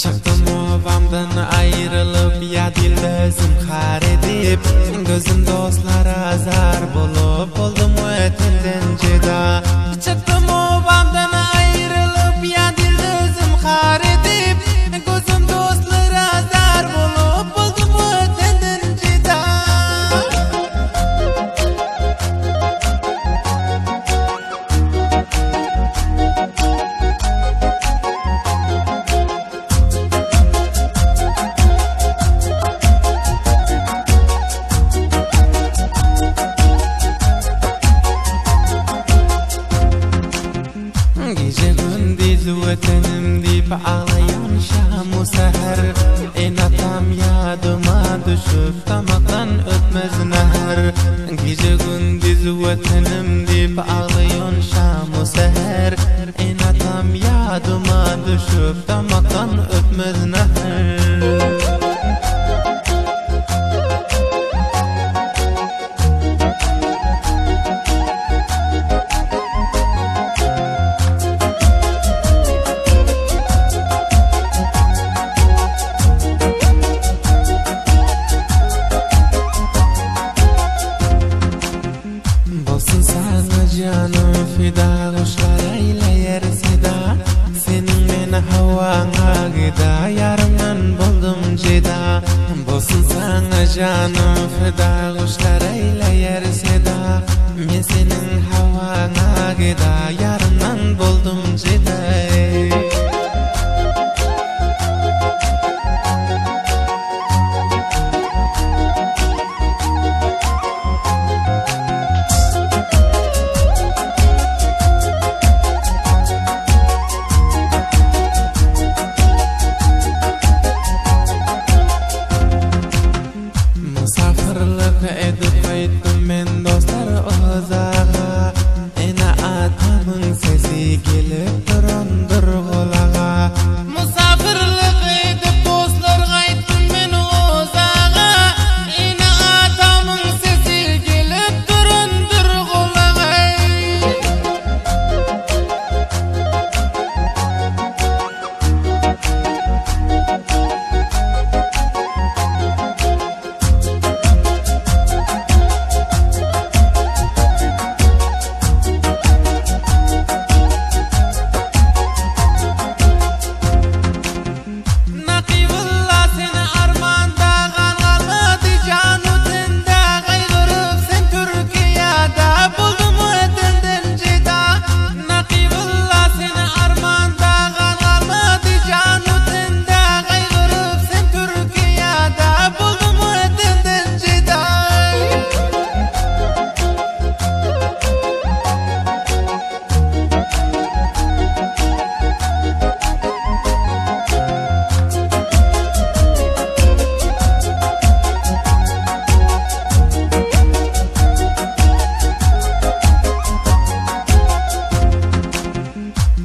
Çıktım ovamdan ayrılıp ya dilde zımkar edip gözüm dostlara zar bulup oldum ötenden ceda. Çıktım ovamdan ayrılıp ya dilde zımkar edip gözüm dostlara zar bulup oldum ötenden ceda. Gece gündüz vatanım deyip ağlayan şam-u seher atam yadıma düşüp damaktan ötmez nehar. Gece gündüz vatanım deyip ağlayan şam-u seher atam yadıma düşüp damaktan ötmez nehar. Olsun sana canım fida, kuşlar eyleyer seda. Senin men havana gida, yarımdan buldum ceda. Olsun sana canım fida, kuşlar eyleyer seda. Men senin havana gida, yarımdan buldum ceda. Musafirlik edip aytdim men dostlar uzağa. Atamın sesi gelip durandır kulağa. Musafirlik edip dostlar aytdim men uzağa. Atamın sesi gelip durandır kulağa.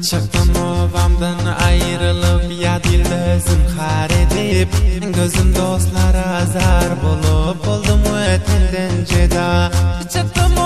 Çıktım ovamdan ayrılıp ya dilde zımkar edip gözüm dostlara zar bulup oldum ötenden ceda. Çıktım